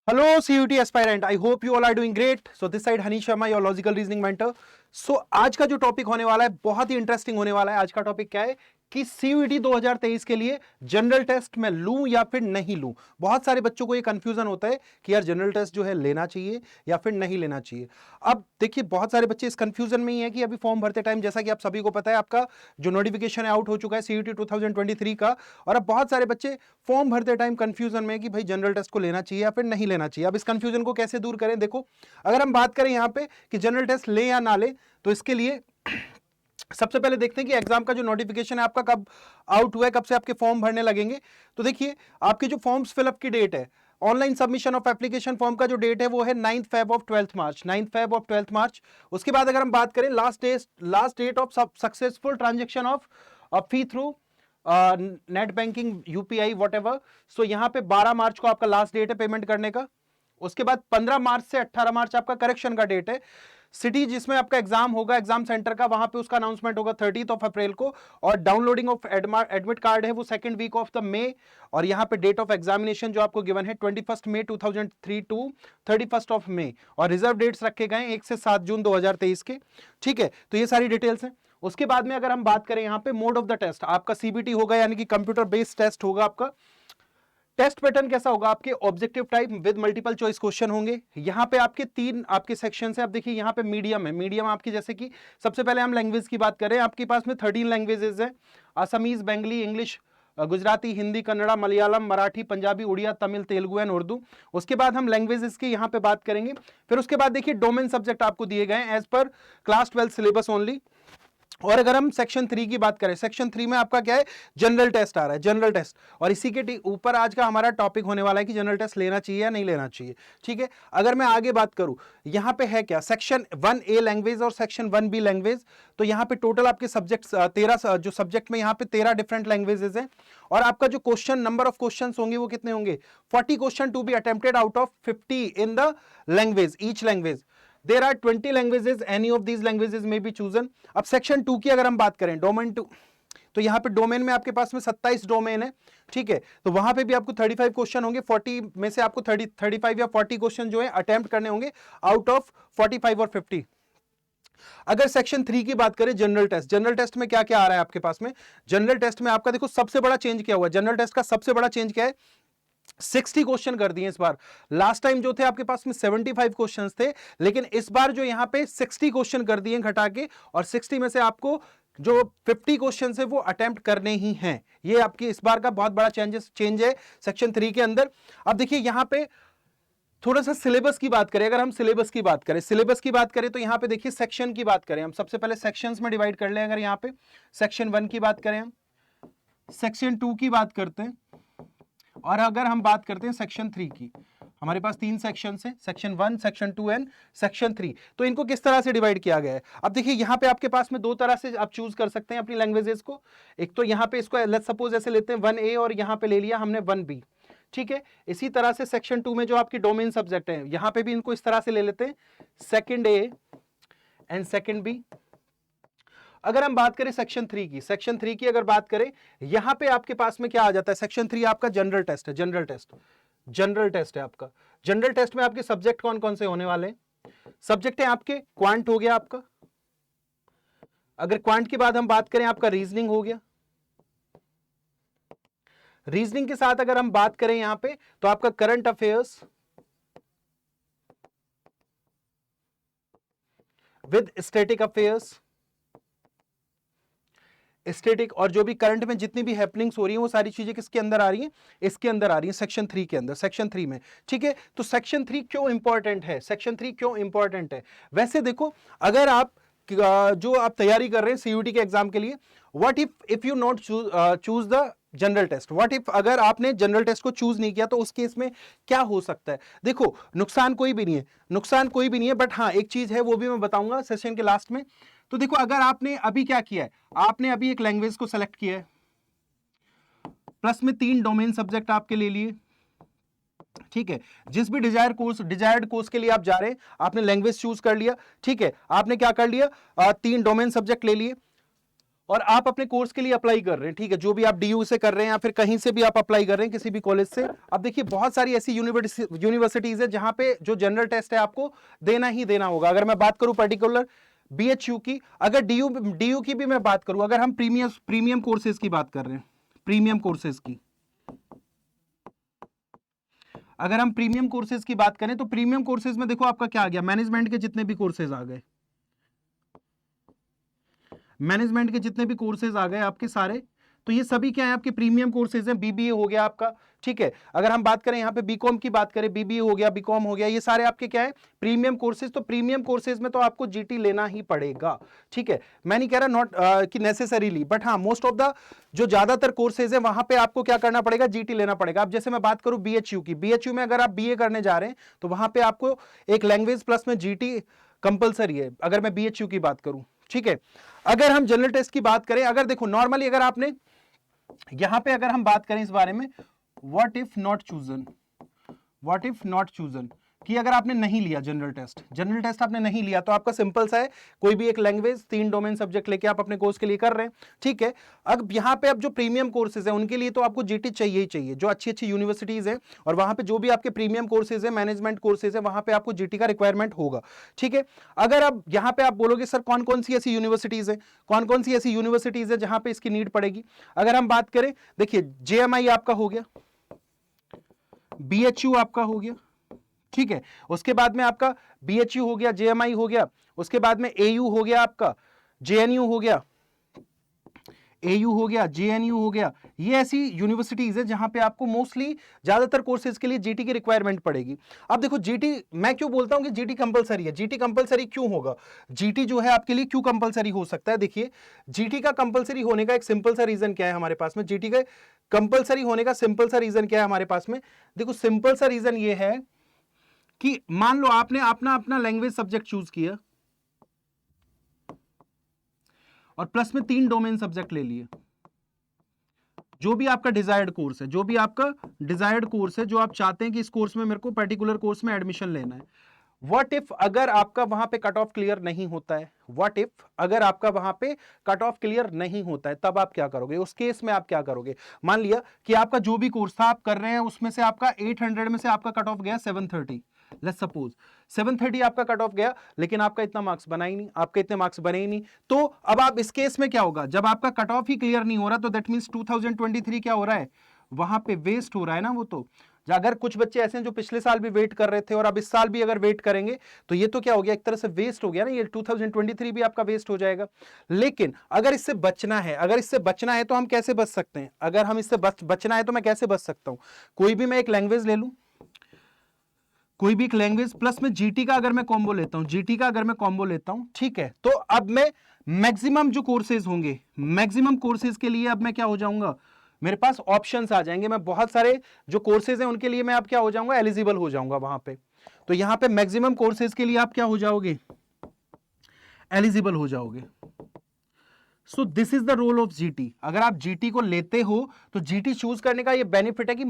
Hello, CUT aspirant. I hope you all are doing great. So this side Hanish Sharma, your logical reasoning mentor. So आज का जो topic होने वाला है बहुत ही इंटरेस्टिंग होने वाला है। आज का टॉपिक क्या है कि CUT 2023 के लिए जनरल टेस्ट में लूं या फिर नहीं लूं। बहुत सारे बच्चों को ये कंफ्यूजन होता है कि यार जनरल टेस्ट जो है लेना चाहिए या फिर नहीं लेना चाहिए। अब देखिए बहुत सारे बच्चे इस कंफ्यूजन में ही है कि अभी फॉर्म भरते टाइम, जैसा कि आप सभी को पता है, आपका जो नोटिफिकेशन है आउट हो चुका है CUT 2023 का, और अब बहुत सारे बच्चे फॉर्म भरते टाइम कंफ्यूजन में कि भाई जनरल टेस्ट को लेना चाहिए या फिर नहीं लेना चाहिए। अब इस कंफ्यूजन को कैसे दूर करें? देखो, अगर हम बात करें यहां पे कि जनरल टेस्ट ले या ना ले, तो इसके लिए सबसे पहले देखते हैं कि एग्जाम का जो नोटिफिकेशन है आपका कब आउट हुआ है, कब से आपके फॉर्म भरने लगेंगे। तो देखिए, आपके जो फॉर्म्स फिलअप की डेट है, online submission of application form का जो डेट है वो है 9 Feb of 12 March, 9 Feb of 12 March. उसके बाद अगर हम बात करें last date of successful transaction of fee through net banking, UPI, whatever, so यहां पे 12 मार्च को आपका लास्ट डेट है पेमेंट करने का। उसके बाद 15 मार्च से 18 मार्च आपका करेक्शन का डेट है। सिटी जिसमें आपका एग्जाम होगा, एग्जाम सेंटर का, वहां पे उसका अनाउंसमेंट होगा 30 ऑफ अप्रैल को, और डाउनलोडिंग ऑफ एडमिट कार्ड है वो सेकंड वीक ऑफ द मे। और यहां पे डेट ऑफ एग्जामिनेशन जो आपको गिवन है 21 मई 2003 टू 31 ऑफ मे, और रिजर्व डेट्स रखे गए 1 से 7 जून 2023 के। ठीक है, तो ये सारी डिटेल्स हैं। उसके बाद में अगर हम बात करें यहाँ पे मोड ऑफ द टेस्ट, आपका सीबीटी होगा, यानी कि कंप्यूटर बेस्ड टेस्ट होगा आपका। टेस्ट पैटर्न कैसा होगा? आपके objective type with multiple choice question होंगे। यहाँ पे आपके 3 आपके सेक्शन है। अब देखिए यहाँ पे मीडियम है, मीडियम आपकी, जैसे कि सबसे पहले हम लैंग्वेज की बात करें, आपके पास में 13 लैंग्वेजेस है, असमीज, बंगाली, इंग्लिश, गुजराती, हिंदी, कन्नड़ा, मलयालम, मराठी, पंजाबी, उड़िया, तमिल, तेलुगु एंड उर्दू। उसके बाद हम लैंग्वेजेस की यहाँ पे बात करेंगे। फिर उसके बाद देखिए डोमेन सब्जेक्ट आपको दिए गए as per class 12 syllabus only. और अगर हम सेक्शन 3 की बात करें, सेक्शन 3 में आपका क्या है? जनरल टेस्ट आ रहा है, जनरल टेस्ट। और इसी के ऊपर आज का हमारा टॉपिक होने वाला है कि जनरल टेस्ट लेना चाहिए या नहीं लेना चाहिए। ठीक है, अगर मैं आगे बात करूं, यहां पे है क्या, सेक्शन 1A लैंग्वेज और सेक्शन 1B लैंग्वेज। तो यहां पे टोटल आपके सब्जेक्ट 13, जो सब्जेक्ट में यहां पे 13 डिफरेंट लैंग्वेजेस हैं। और आपका जो क्वेश्चन, नंबर ऑफ क्वेश्चन होंगे वो कितने होंगे? 40 question to be attempted out of 50 in the language, each language. There are 20 languages, any of these languages may be chosen. अब सेक्शन 2 की अगर हम बात करें, डोमेन 2, तो यहां पे डोमेन में आपके पास में 27 डोमेन है। ठीक है, तो वहां पे भी आपको 35 क्वेश्चन होंगे, 40 में से आपको 35 या 40 क्वेश्चन जो है अटेम्प्ट करने होंगे आउट ऑफ 45 और 50। अगर सेक्शन 3 की बात करें, जनरल टेस्ट, जनरल टेस्ट में क्या क्या आ रहा है आपके पास में? जनरल टेस्ट में आपका देखो सबसे बड़ा चेंज क्या हुआ, जनरल टेस्ट का सबसे बड़ा चेंज क्या है? 60 क्वेश्चन कर दिए इस बार। लास्ट टाइम जो थे आपके पास में 75 क्वेश्चंस थे, लेकिन इस बार जो यहां पे 60 क्वेश्चन कर दिए घटा के, और 60 में से आपको जो 50 क्वेश्चन है वो अटेम्प्ट करने ही हैं। ये आपकी इस बार का बहुत बड़ा चेंज है सेक्शन 3 के अंदर। अब देखिए यहां पे थोड़ा सा सिलेबस की बात करें, अगर हम सिलेबस की बात करें, तो यहां पे देखिए सेक्शन की बात करें, हम सबसे पहले सेक्शंस में डिवाइड कर लें। अगर यहां पे सेक्शन 1 की बात करें, हम सेक्शन 2 की बात करते हैं, और अगर हम बात करते हैं सेक्शन 3 की, हमारे पास 3 सेक्शन है, सेक्शन 1, सेक्शन 2 एंड सेक्शन 3। तो इनको किस तरह से डिवाइड किया गया है? अब देखिए यहां पे आपके पास में 2 तरह से आप चूज कर सकते हैं अपनी लैंग्वेजेस को। एक तो यहां पे इसको लेट्स सपोज ऐसे लेते हैं 1A, और यहां पे ले लिया हमने 1B। ठीक है, इसी तरह से सेक्शन 2 में जो आपकी डोमेन सब्जेक्ट है, यहां पे भी इनको इस तरह से ले लेते हैं, second A and second B। अगर हम बात करें सेक्शन 3 की, सेक्शन 3 की अगर बात करें, यहां पे आपके पास में क्या आ जाता है? सेक्शन 3 आपका जनरल टेस्ट है, जनरल टेस्ट है आपका। जनरल टेस्ट में आपके सब्जेक्ट कौन कौन से होने वाले हैं? सब्जेक्ट है आपके क्वांट हो गया आपका, अगर क्वांट के बाद हम बात करें आपका रीजनिंग हो गया, रीजनिंग के साथ अगर हम बात करें यहां पे तो आपका current affairs with static affairs, static, और जो भी करंट में जितनी भी हैपनिंग्स हो रही हैं वो सारी चीजें किसके अंदर आ रही हैं? इसके अंदर आ रही हैं, सेक्शन 3 के अंदर, सेक्शन 3 में। ठीक है, तो सेक्शन 3 क्यों इंपॉर्टेंट है? सेक्शन 3 क्यों इंपॉर्टेंट है? वैसे देखो, अगर आप जो आप तैयारी कर रहे हैं सीयूटी के एग्जाम के लिए, what if you not choose the general test, what if अगर आपने जनरल टेस्ट को चूज नहीं किया, तो उस केस में क्या हो सकता है? देखो, नुकसान कोई भी नहीं है, नुकसान कोई भी नहीं है, बट हाँ एक चीज है, वो भी मैं बताऊंगा सेशन के लास्ट में। तो देखो, अगर आपने अभी क्या किया है, आपने अभी एक लैंग्वेज को सेलेक्ट किया है, प्लस में 3 डोमेन सब्जेक्ट आपके ले लिए। ठीक है, जिस भी डिजायर्ड कोर्स के लिए आप जा रहे हैं, आपने लैंग्वेज चूज कर लिया। ठीक है, आपने क्या कर लिया, 3 डोमेन सब्जेक्ट ले लिए। और आप अपने कोर्स के लिए अप्लाई कर रहे हैं, ठीक है, जो भी आप डीयू से कर रहे हैं या फिर कहीं से भी आप अप्लाई कर रहे हैं किसी भी कॉलेज से। अब देखिए बहुत सारी ऐसी यूनिवर्सिटीज है जहां पे जो जनरल टेस्ट है आपको देना ही देना होगा। अगर मैं बात करूं पर्टिकुलर बीएचयू की, अगर डीयू की भी मैं बात करूं, अगर हम प्रीमियम कोर्सेज की बात कर रहे हैं, प्रीमियम कोर्सेज की, अगर हम प्रीमियम कोर्सेज की बात करें तो प्रीमियम कोर्सेज में देखो आपका क्या आ गया, मैनेजमेंट के जितने भी कोर्सेज आ गए, मैनेजमेंट के जितने भी कोर्सेज आ गए आपके सारे, तो ये सभी क्या है आपके प्रीमियम कोर्सेज हैं। बीबीए हो गया आपका, ठीक है, अगर हम बात करें यहाँ पे बीकॉम की बात करें, बीबीए हो गया, बीकॉम हो गया, ये सारे आपके क्या है प्रीमियम कोर्सेज। तो प्रीमियम कोर्सेज में तो आपको जीटी लेना ही पड़ेगा, ठीक है। मैं नहीं कह रहा नॉट कि नेसेसरीली, बट हाँ मोस्ट ऑफ द जो ज्यादातर कोर्सेज है वहां पे आपको क्या करना पड़ेगा, जीटी लेना पड़ेगा। अब जैसे मैं बात करूं बीएचयू की, बीएचयू में अगर आप बीए करने जा रहे हैं तो वहां पे आपको एक लैंग्वेज प्लस में जीटी कंपलसरी है, अगर मैं बीएचयू की बात करूं, ठीक है। अगर हम जनरल टेस्ट की बात करें, अगर देखो नॉर्मली अगर आपने यहां पे अगर हम बात करें इस बारे में, what if not chosen, what if not chosen, कि अगर आपने नहीं लिया जनरल टेस्ट आपने नहीं लिया तो आपका सिंपल सा है, कोई भी एक लैंग्वेज 3 डोमेन सब्जेक्ट लेके आप अपने कोर्स के लिए कर रहे हैं, ठीक है। अब यहाँ पे अब जो प्रीमियम कोर्सेज है उनके लिए तो आपको जीटी चाहिए ही चाहिए, जो अच्छी अच्छी यूनिवर्सिटीज है और वहां पे जो भी आपके प्रीमियम कोर्सेज है, मैनेजमेंट कोर्सेज है, वहां पे आपको जीटी का रिक्वायरमेंट होगा, ठीक है। अगर अब यहाँ पे आप बोलोगे सर कौन कौन सी ऐसी यूनिवर्सिटीज है, कौन कौन सी ऐसी यूनिवर्सिटीज है जहां पे इसकी नीड पड़ेगी, अगर हम बात करें, देखिए जेएमआई आपका हो गया, बीएचयू आपका हो गया, ठीक है, उसके बाद में आपका बीएचयू हो गया, जेएमआई हो गया, उसके बाद में एयू हो गया, आपका जेएनयू हो गया, एयू हो गया, जेएनयू हो गया। ये ऐसी यूनिवर्सिटीज है जहां पे आपको मोस्टली ज्यादातर कोर्सेज के लिए जीटी की रिक्वायरमेंट पड़ेगी। अब देखो जीटी, मैं क्यों बोलता हूं कि जीटी कंपलसरी है, जीटी कंपलसरी क्यों होगा, जीटी जो है आपके लिए क्यों कंपलसरी हो सकता है। देखिए जीटी का कंपलसरी होने का एक सिंपल सा रीजन क्या है हमारे पास में, जीटी का कंपलसरी होने का सिंपल सा रीजन क्या है हमारे पास में, देखो सिंपल सा रीजन ये है कि मान लो आपने अपना लैंग्वेज सब्जेक्ट चूज किया और प्लस में 3 डोमेन सब्जेक्ट ले लिए, जो भी आपका डिजायर्ड कोर्स है, जो भी आपका डिजायर्ड कोर्स है, जो आप चाहते हैं कि इस कोर्स में मेरे को पर्टिकुलर कोर्स में एडमिशन लेना है। व्हाट इफ अगर आपका वहां पे कट ऑफ क्लियर नहीं होता है, व्हाट इफ अगर आपका वहां पे कट ऑफ क्लियर नहीं होता है, तब आप क्या करोगे, उस केस में आप क्या करोगे। मान लिया कि आपका जो भी कोर्स था आप कर रहे हैं, उसमें से आपका 800 में से आपका कट ऑफ गया 730, लेट्स सपोज 730 आपका कट ऑफ गया, लेकिन आपका इतना मार्क्स बना ही नहीं, आपके इतने मार्क्स बने ही नहीं। तो अब आप इस केस में क्या होगा, जब आपका कट ऑफ ही क्लियर नहीं हो रहा तो दैट मींस 2023 क्या हो रहा है, वहां पे वेस्ट हो रहा है ना वो। तो अगर कुछ बच्चे ऐसे हैं जो पिछले साल भी वेट कर रहे थे और अब इस साल भी अगर वेट करेंगे तो ये तो क्या हो गया, एक तरह से वेस्ट हो गया ना, ये 2023 भी आपका वेस्ट हो जाएगा। लेकिन अगर इससे बचना है, अगर इससे बचना है तो हम कैसे बच सकते हैं, अगर हम इससे बचना है तो मैं कैसे बच सकता हूं, कोई भी मैं एक लैंग्वेज ले लूं, कोई भी एक लैंग्वेज प्लस में जीटी का अगर मैं कॉम्बो लेता हूं, जीटी का अगर मैं कॉम्बो लेता हूं, ठीक है, तो अब मैं मैक्सिमम जो कोर्सेज होंगे, मैक्सिमम कोर्सेज के लिए अब मैं क्या हो जाऊंगा, मेरे पास ऑप्शंस आ जाएंगे, मैं बहुत सारे जो कोर्सेज हैं उनके लिए मैं अब क्या हो जाऊंगा, एलिजिबल हो जाऊंगा वहां पे। तो यहां पे मैक्सिमम कोर्सेज के लिए आप क्या हो जाओगे, एलिजिबल हो जाओगे। So this is the role of GT. अगर आप जीटी को लेते हो तो जीटी चूज करने का ये बेनिफिट है कि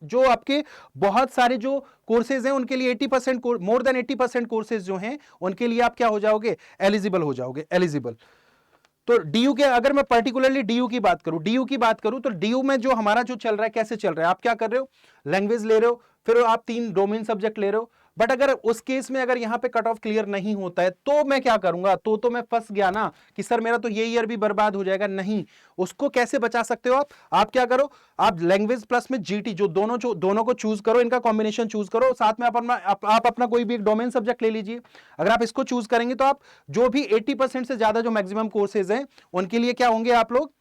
जो आपके बहुत सारे जो कोर्सेज हैं उनके लिए 80%, मोर देन 80% कोर्सेज जो हैं उनके लिए आप क्या हो जाओगे, एलिजिबल हो जाओगे, एलिजिबल। तो डीयू के, अगर मैं पर्टिकुलरली डीयू की बात करूं तो डीयू में जो हमारा जो चल रहा है, कैसे चल रहा है, आप क्या कर रहे हो, लैंग्वेज ले रहे हो, फिर आप 3 डोमेन सब्जेक्ट ले रहे हो। बट अगर उस केस में अगर यहां पे कट ऑफ क्लियर नहीं होता है तो मैं क्या करूंगा, तो मैं फंस गया ना कि सर मेरा तो ये ईयर भी बर्बाद हो जाएगा। नहीं, उसको कैसे बचा सकते हो आप क्या करो, आप लैंग्वेज प्लस में जीटी जो दोनों को चूज करो, इनका कॉम्बिनेशन चूज करो, साथ में आप अपना कोई भी एक डोमेन सब्जेक्ट ले लीजिए। अगर आप इसको चूज करेंगे तो आप जो भी 80% से ज्यादा जो मैक्सिमम कोर्सेज हैं उनके लिए क्या होंगे, आप लोग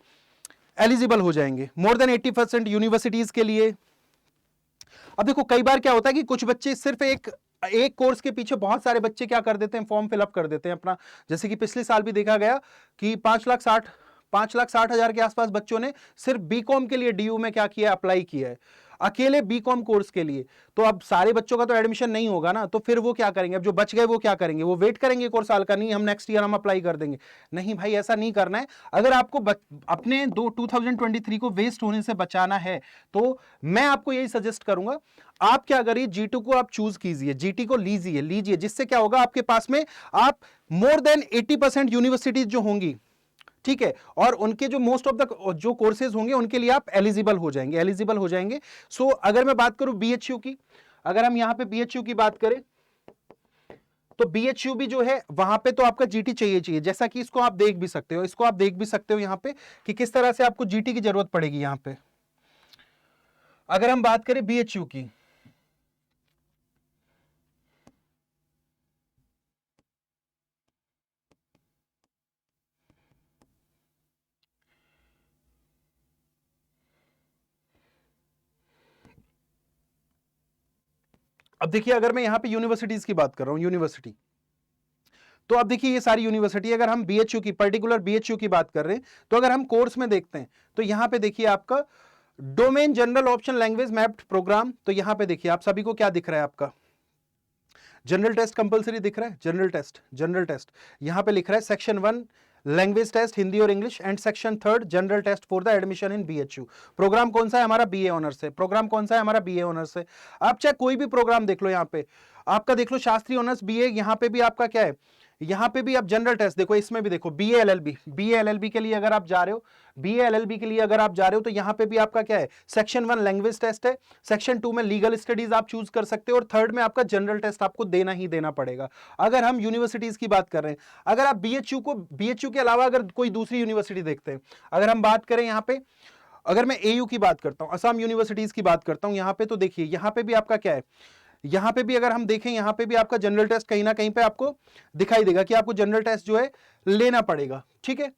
एलिजिबल हो जाएंगे, मोर देन 80% यूनिवर्सिटीज के लिए। अब देखो कई बार क्या होता है कि कुछ बच्चे सिर्फ एक कोर्स के पीछे बहुत सारे बच्चे क्या कर देते हैं, फॉर्म फिलअप कर देते हैं अपना। जैसे कि पिछले साल भी देखा गया कि 5,60,000 के आसपास बच्चों ने सिर्फ बीकॉम के लिए डीयू में क्या किया, अप्लाई किया है, अकेले बीकॉम कोर्स के लिए। तो अब सारे बच्चों का तो एडमिशन नहीं होगा ना, तो फिर वो क्या करेंगे, अब जो बच गए वो क्या करेंगे, वो वेट करेंगे एक और साल का, नहीं हम नेक्स्ट ईयर हम अप्लाई कर देंगे। नहीं भाई, ऐसा नहीं करना है। अगर आपको अपने 2023 को वेस्ट होने से बचाना है तो मैं आपको यही सजेस्ट करूंगा, आप क्या करिए, जीटी को आप चूज कीजिए, जीटी को लीजिए, जिससे क्या होगा आपके पास में आप मोर देन 80% यूनिवर्सिटीज जो होंगी, ठीक है, और उनके जो मोस्ट ऑफ द जो कोर्सेज होंगे उनके लिए आप एलिजिबल हो जाएंगे। सो अगर मैं बात करूं बीएचयू की, अगर हम यहां पे बीएचयू की बात करें तो बीएचयू भी जो है वहां पे तो आपका जीटी चाहिए, जैसा कि इसको आप देख भी सकते हो, यहां पे कि किस तरह से आपको जीटी की जरूरत पड़ेगी यहां पे। अगर हम बात करें बीएचयू की, अब देखिए अगर मैं यहां पे यूनिवर्सिटीज की बात कर रहा हूं, यूनिवर्सिटी, तो अब देखिए ये सारी यूनिवर्सिटी, अगर हम बीएचयू की, पर्टिकुलर बीएचयू की बात कर रहे हैं, तो अगर हम कोर्स में देखते हैं तो यहां पे देखिए आपका domain general option language mapped program, तो यहां पे देखिए आप सभी को क्या दिख रहा है, आपका जनरल टेस्ट कंपलसरी दिख रहा है, जनरल टेस्ट यहां पे लिख रहा है सेक्शन 1 लैंग्वेज टेस्ट हिंदी और English and section 3 general test for the admission in BHU. Programme कौन सा है हमारा, बीए ऑनर्स है। प्रोग्राम कौन सा है हमारा, बीए ऑनर्स है। आप चाहे कोई भी प्रोग्राम देख लो, यहां पे आपका देख लो शास्त्री ऑनर्स बीए, यहां पे भी आपका क्या है, यहां पे भी आप जनरल टेस्ट देखो, इसमें भी देखो बीए एलएलबी के लिए अगर आप जा रहे हो, बीए एलएलबी के लिए अगर आप जा रहे हो तो यहां पे भी आपका क्या है, सेक्शन 1 लैंग्वेज टेस्ट है, सेक्शन 2 में लीगल स्टडीज आप चूज कर सकते हो, और थर्ड में आपका जनरल टेस्ट आपको देना ही देना पड़ेगा। अगर हम यूनिवर्सिटीज की बात कर रहे हैं, अगर आप बीएचयू के अलावा अगर कोई दूसरी यूनिवर्सिटी देखते हैं, अगर हम बात करें यहां पे, अगर मैं एयू की बात करता हूं, असम यूनिवर्सिटीज की बात करता हूं यहां पे, तो देखिए यहां पे भी आपका क्या है, यहां पे भी अगर हम देखें, यहां पे भी आपका जनरल टेस्ट कहीं ना कहीं पे आपको दिखाई देगा कि आपको जनरल टेस्ट जो है लेना पड़ेगा। ठीक है,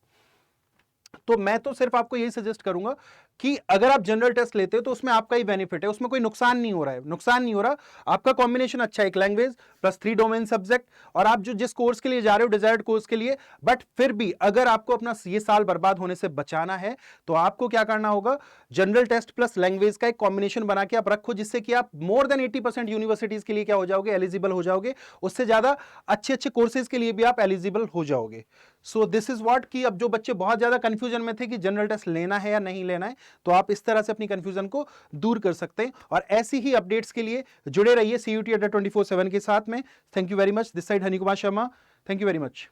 तो मैं तो सिर्फ आपको यही सजेस्ट करूंगा कि अगर आप जनरल टेस्ट लेते हो तो उसमें आपका ही बेनिफिट है, उसमें कोई नुकसान नहीं हो रहा है, आपका कॉम्बिनेशन अच्छा है, एक लैंग्वेज प्लस 3 डोमेन सब्जेक्ट, और आप जो जिस कोर्स के लिए जा रहे हो, डिजायर्ड कोर्स के लिए, बट फिर भी अगर आपको अपना ये साल बर्बाद होने से बचाना है तो आपको क्या करना होगा, जनरल टेस्ट प्लस लैंग्वेज का एक कॉम्बिनेशन बना के आप रखो, जिससे कि आप मोर देन 80% यूनिवर्सिटीज के लिए क्या हो जाओगे, एलिजिबल हो जाओगे, उससे ज्यादा अच्छे कोर्सेज के लिए भी आप एलिजिबल हो जाओगे। सो दिस इज व्हाट, कि अब जो बच्चे बहुत ज्यादा कंफ्यूजन में थे कि जनरल टेस्ट लेना है या नहीं लेना है, तो आप इस तरह से अपनी कंफ्यूजन को दूर कर सकते हैं, और ऐसी ही अपडेट्स के लिए जुड़े रहिए CUET 24/7 के साथ में। Thank you very much, this side Honey Kumar Sharma, thank you very much.